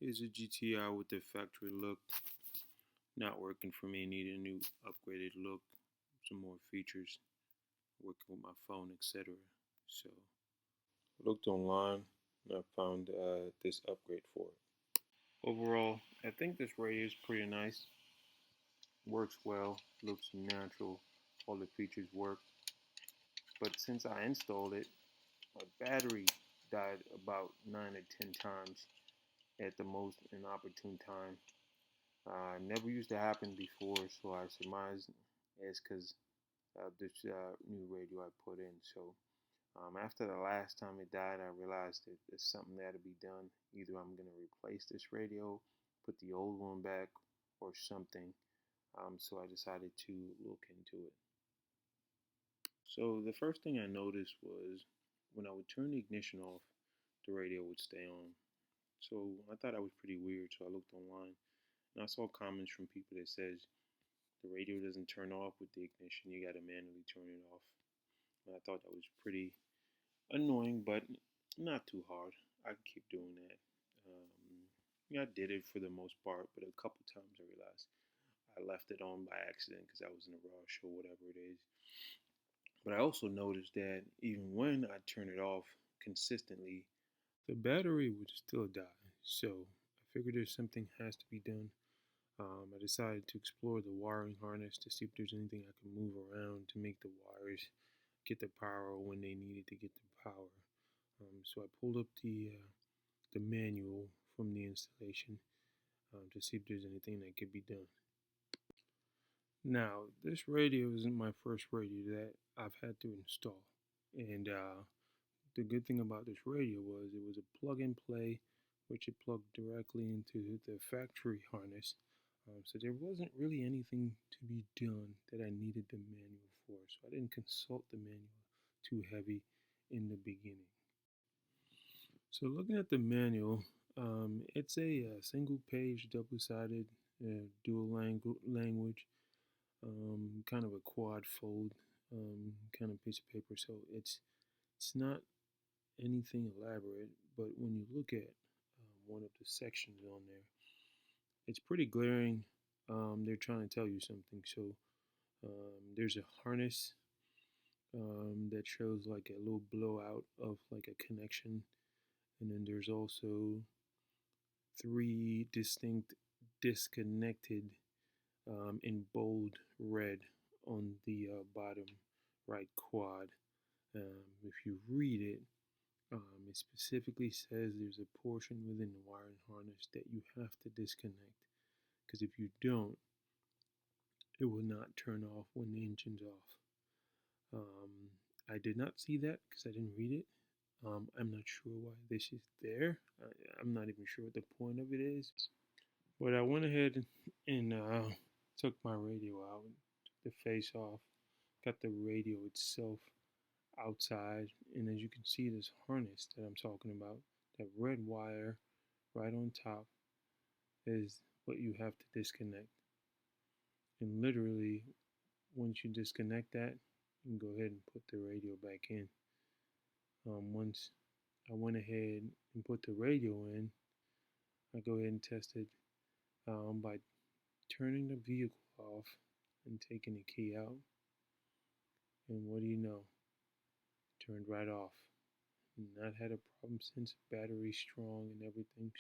Is a GTI with the factory look not working for me. Needed a new upgraded look, some more features, working with my phone, etc. So looked online and I found this upgrade for it. Overall, I think this radio is pretty nice. Works well, looks natural, all the features work. But since I installed it, my battery died about 9 or 10 times at the most inopportune time. Never used to happen before, so I surmised it's because of this new radio I put in. So after the last time it died, I realized that there's something that had to be done. Either I'm going to replace this radio, put the old one back, or something. So I decided to look into it. So the first thing I noticed was when I would turn the ignition off, the radio would stay on. So I thought that was pretty weird, so I looked online and I saw comments from people that says the radio doesn't turn off with the ignition, you gotta manually turn it off. And I thought that was pretty annoying, but not too hard. I could keep doing that. Yeah, I did it for the most part, but a couple times I realized I left it on by accident because I was in a rush or whatever it is. But I also noticed that even when I turn it off consistently, the battery would still die. So I figured there's something has to be done. I decided to explore the wiring harness to see if there's anything I can move around to make the wires get the power when they needed to get the power. So I pulled up the manual from the installation to see if there's anything that could be done. Now, this radio isn't my first radio that I've had to install, and the good thing about this radio was it was a plug and play, which it plugged directly into the factory harness. So there wasn't really anything to be done that I needed the manual for. So I didn't consult the manual too heavy in the beginning. So looking at the manual, it's a single page, double-sided, dual language, kind of a quad fold kind of piece of paper. So it's not anything elaborate, but when you look at one of the sections on there, it's pretty glaring. They're trying to tell you something. So there's a harness that shows like a little blowout of like a connection, and then there's also three distinct disconnected in bold red on the bottom right quad. If you read it, it specifically says there's a portion within the wiring harness that you have to disconnect, because if you don't, it will not turn off when the engine's off. I did not see that because I didn't read it. I'm not sure why this is there. I'm not even sure what the point of it is. But I went ahead and took my radio out, took the face off, got the radio itself outside, and as you can see, this harness that I'm talking about, that red wire right on top, is what you have to disconnect. And literally, once you disconnect that, you can go ahead and put the radio back in. Once I went ahead and put the radio in, I go ahead and tested by turning the vehicle off and taking the key out. And what do you know? Turned right off. Not had a problem since, battery strong and everything.